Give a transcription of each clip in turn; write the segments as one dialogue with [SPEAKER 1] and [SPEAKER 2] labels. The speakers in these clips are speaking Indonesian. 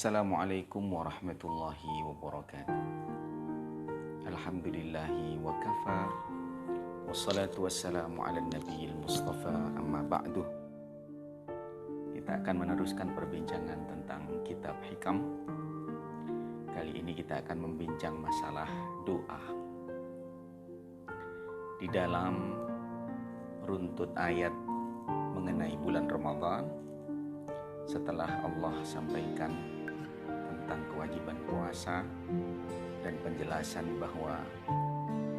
[SPEAKER 1] Assalamualaikum warahmatullahi wabarakatuh. Alhamdulillahi wa kafa. Wassalatu wassalamu ala nabiyil mustafa amma ba'du. Kita akan meneruskan perbincangan tentang kitab hikam. Kali ini kita akan membincang masalah doa. Di dalam runtut ayat mengenai bulan Ramadan, setelah Allah sampaikan tentang kewajiban puasa dan penjelasan bahwa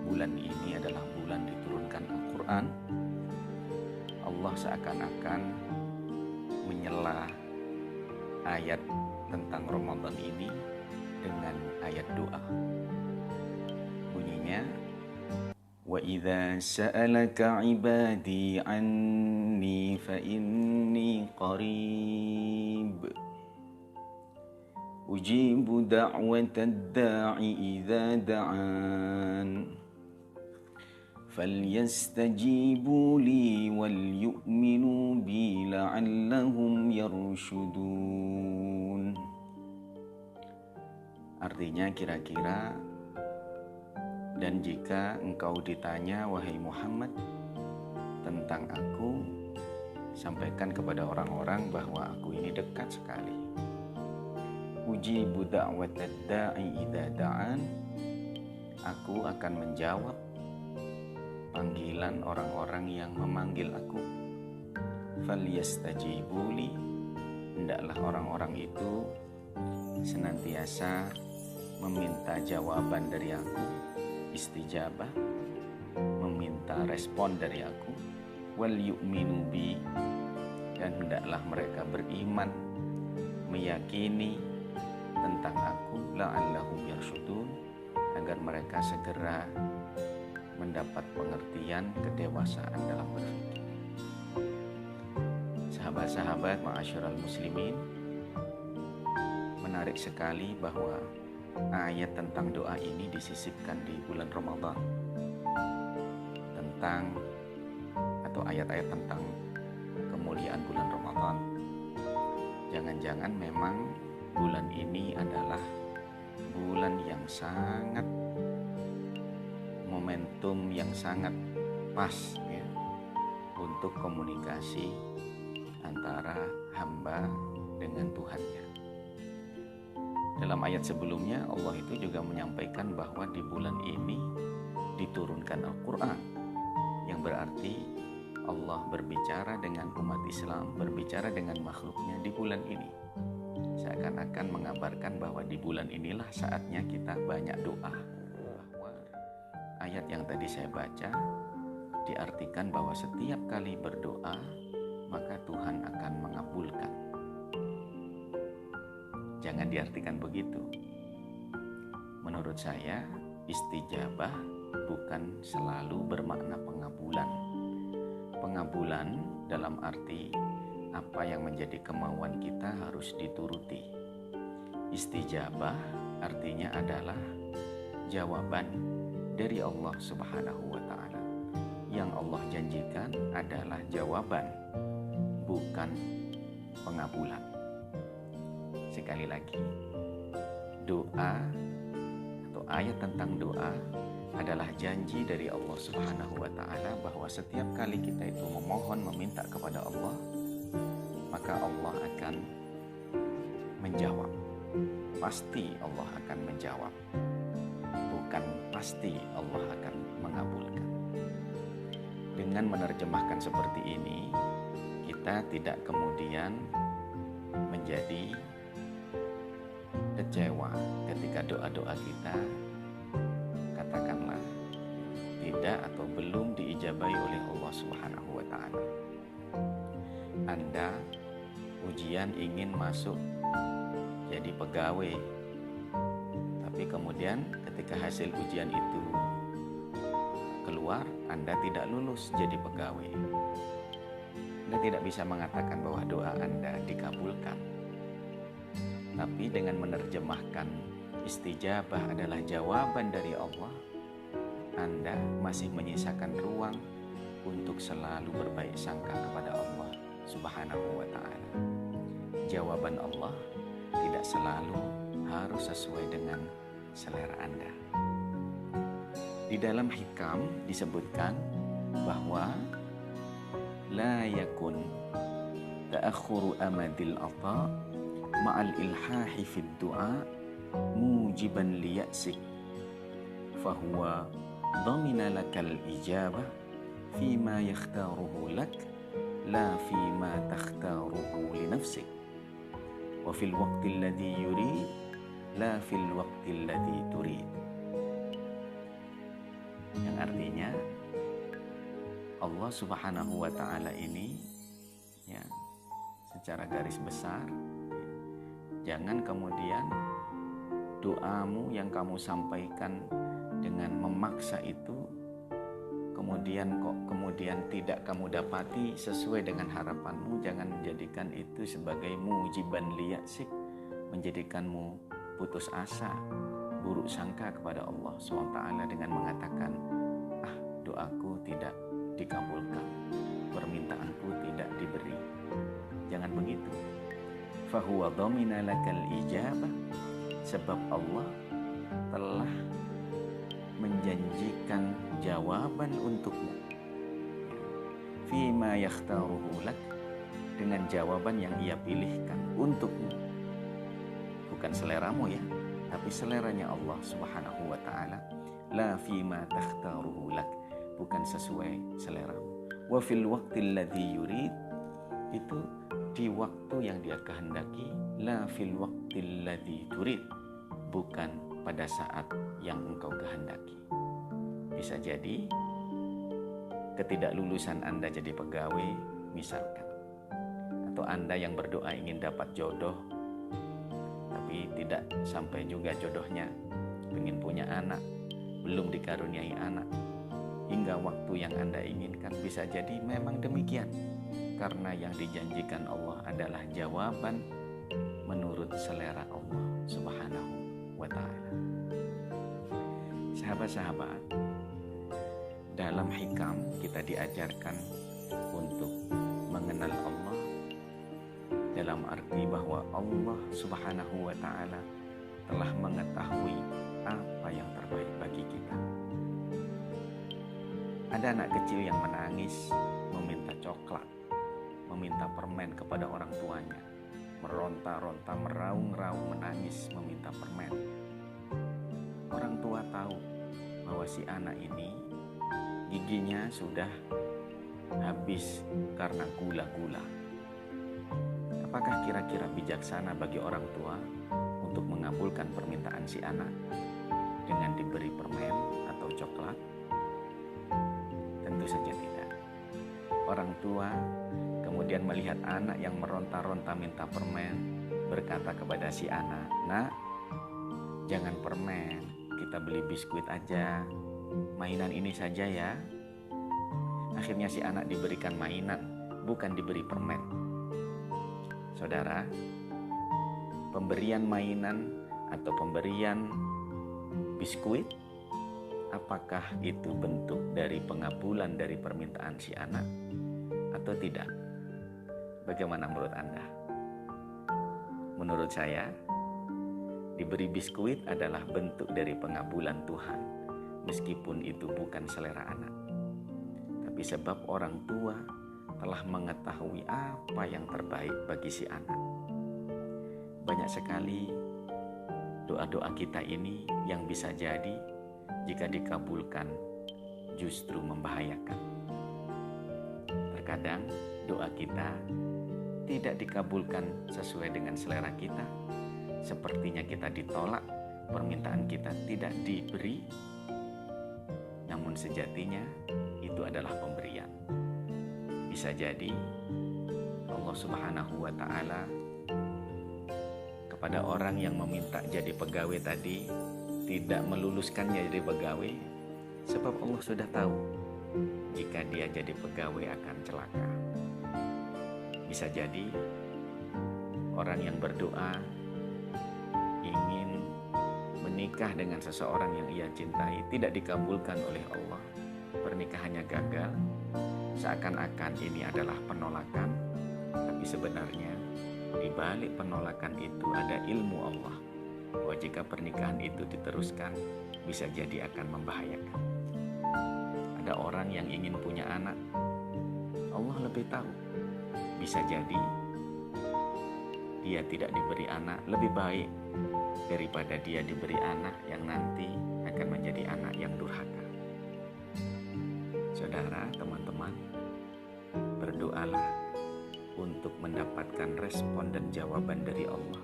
[SPEAKER 1] bulan ini adalah bulan diturunkan Al-Quran, Allah seakan-akan menyela ayat tentang Ramadan ini dengan ayat doa. Bunyinya, وَإِذَا سَأَلَكَ عِبَادِي عَنِّي فَإِنِّي قَرِيبٌ أُجِيبُ دَعْوَةَ الدَّاعِ إِذَا دَعَانِ فَلْيَسْتَجِيبُوا لِي وَلْيُؤْمِنُوا بِي لَعَلَّهُمْ يَرْشُدُونَ. Artinya kira-kira, dan jika engkau ditanya, wahai Muhammad, tentang aku, sampaikan kepada orang-orang bahwa aku ini dekat sekali. Ujibu da'watad da'i idza da'an. Aku akan menjawab panggilan orang-orang yang memanggil aku. Falyastajibu li. Hendaklah orang-orang itu senantiasa meminta jawaban dari aku, istijabah, meminta respon dari aku, wal yu'minu bi, dan hendaklah mereka beriman, meyakini tentang aku, la'allahum yarshudun, agar mereka segera mendapat pengertian kedewasaan dalam berpikir. Sahabat-sahabat ma'asyiral muslimin, menarik sekali bahwa ayat tentang doa ini disisipkan di bulan Ramadan, tentang atau ayat-ayat tentang kemuliaan bulan Ramadan. Jangan-jangan memang bulan ini adalah bulan yang sangat, momentum yang sangat pas ya, untuk komunikasi antara hamba dengan Tuhannya. Dalam ayat sebelumnya Allah itu juga menyampaikan bahwa di bulan ini diturunkan Al-Quran, yang berarti Allah berbicara dengan umat Islam, berbicara dengan makhluknya di bulan ini. Seakan-akan mengabarkan bahwa di bulan inilah saatnya kita banyak doa. Bahwa ayat yang tadi saya baca diartikan bahwa setiap kali berdoa maka Tuhan akan mengabulkan. Jangan diartikan begitu. Menurut saya, istijabah bukan selalu bermakna pengabulan. Pengabulan dalam arti apa yang menjadi kemauan kita harus dituruti. Istijabah artinya adalah jawaban dari Allah Subhanahu wa ta'ala. Yang Allah janjikan adalah jawaban, bukan pengabulan. Sekali lagi, doa atau ayat tentang doa adalah janji dari Allah Subhanahu wa ta'ala bahwa setiap kali kita itu memohon, meminta kepada Allah, maka Allah akan menjawab. Pasti Allah akan menjawab, bukan pasti Allah akan mengabulkan. Dengan menerjemahkan seperti ini, kita tidak kemudian menjadi kecewa ketika doa-doa kita katakanlah tidak atau belum diijabahi oleh Allah Subhanahu wa ta'ala. Anda ujian ingin masuk jadi pegawai, tapi kemudian ketika hasil ujian itu keluar, Anda tidak lulus jadi pegawai. Anda tidak bisa mengatakan bahwa doa Anda dikabulkan. Tapi dengan menerjemahkan istijabah adalah jawaban dari Allah, Anda masih menyisakan ruang untuk selalu berbaik sangka kepada Allah Subhanahu wa ta'ala. Jawaban Allah tidak selalu harus sesuai dengan selera Anda. Di dalam hikam disebutkan bahwa la yakun ta'akhuru amadil ata ma'al ilhahi fid du'a mujiban liya'sik fahuwa dhamina lakal ijabah fima yakhtaruhu lak la fima takhtaruhu li nafsik wa fil waqti alladhi yurid la fil waqti alladhi turid. Yang artinya Allah Subhanahu wa ta'ala ini ya, secara garis besar jangan kemudian doamu yang kamu sampaikan dengan memaksa itu kemudian tidak kamu dapati sesuai dengan harapanmu. Jangan menjadikan itu sebagai mujiban liya'sik, menjadikanmu putus asa, buruk sangka kepada Allah SWT dengan mengatakan, doaku tidak dikabulkan, permintaanku tidak diberi. Jangan begitu. Fahuwa dhamina lakal ijabah, sebab Allah telah menjanjikan jawaban untukmu. Fima yakhtaruhu lak, dengan jawaban yang Ia pilihkan untukmu. Bukan seleramu ya, tapi seleranya Allah Subhanahu wa ta'ala. La fima takhtaruhu lak, bukan sesuai seleramu. Wa fil waqtil ladzi yurid, itu di waktu yang Dia kehendaki. La fil waqtil ladzi turid, bukan pada saat yang engkau kehendaki. Bisa jadi ketidaklulusan Anda jadi pegawai misalkan, atau Anda yang berdoa ingin dapat jodoh tapi tidak sampai juga jodohnya, ingin punya anak belum dikaruniai anak hingga waktu yang Anda inginkan. Bisa jadi memang demikian, karena yang dijanjikan Allah adalah jawaban menurut selera Allah Subhanahu wa ta'ala. Sahabat-sahabat, dalam hikam kita diajarkan untuk mengenal Allah dalam arti bahwa Allah Subhanahu wa ta'ala telah mengetahui apa yang terbaik bagi kita. Ada anak kecil yang menangis meminta coklat, meminta permen kepada orang tuanya, meronta-ronta, meraung-raung, menangis meminta permen. Orang tua tahu bahwa si anak ini giginya sudah habis karena gula-gula. Apakah kira-kira bijaksana bagi orang tua untuk mengabulkan permintaan si anak dengan diberi permen atau coklat? Tentu saja tidak. Orang tua kemudian melihat anak yang meronta-ronta minta permen, berkata kepada si anak, "Nak, jangan permen, kita beli biskuit aja, mainan ini saja ya." Akhirnya si anak diberikan mainan, bukan diberi permen. Saudara, pemberian mainan atau pemberian biskuit, apakah itu bentuk dari pengabulan dari permintaan si anak atau tidak? Bagaimana menurut Anda? Menurut saya, diberi biskuit adalah bentuk dari pengabulan Tuhan, meskipun itu bukan selera anak. Tapi sebab orang tua telah mengetahui apa yang terbaik bagi si anak. Banyak sekali doa-doa kita ini yang bisa jadi jika dikabulkan justru membahayakan. Terkadang doa kita tidak dikabulkan sesuai dengan selera kita. Sepertinya kita ditolak, permintaan kita tidak diberi. Namun sejatinya itu adalah pemberian. Bisa jadi Allah Subhanahu wa ta'ala kepada orang yang meminta jadi pegawai tadi tidak meluluskannya jadi pegawai, sebab Allah sudah tahu jika dia jadi pegawai akan celaka. Bisa jadi orang yang berdoa ingin menikah dengan seseorang yang ia cintai tidak dikabulkan oleh Allah, pernikahannya gagal, seakan-akan ini adalah penolakan, tapi sebenarnya di balik penolakan itu ada ilmu Allah, bahwa jika pernikahan itu diteruskan bisa jadi akan membahayakan. Ada orang yang ingin punya anak, Allah lebih tahu, bisa jadi dia tidak diberi anak lebih baik daripada dia diberi anak yang nanti akan menjadi anak yang durhaka. Saudara, teman-teman, berdoalah untuk mendapatkan respon dan jawaban dari Allah,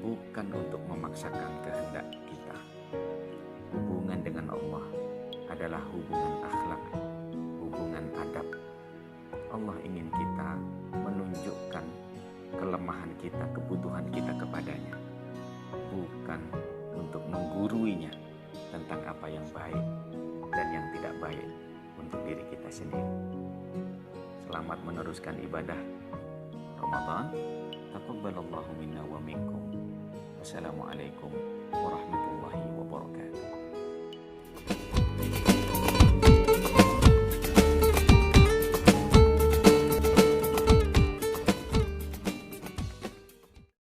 [SPEAKER 1] bukan untuk memaksakan kehendak kita. Hubungan dengan Allah adalah hubungan akhlak, hubungan adab. Allah ingin kita menunjukkan kelemahan kita, kebutuhan kita kepadanya, bukan untuk mengguruinya tentang apa yang baik dan yang tidak baik untuk diri kita sendiri. Selamat meneruskan ibadah Ramadan. Taqabbalallahu minna wa minkum. Wassalamualaikum warahmatullahi wabarakatuh.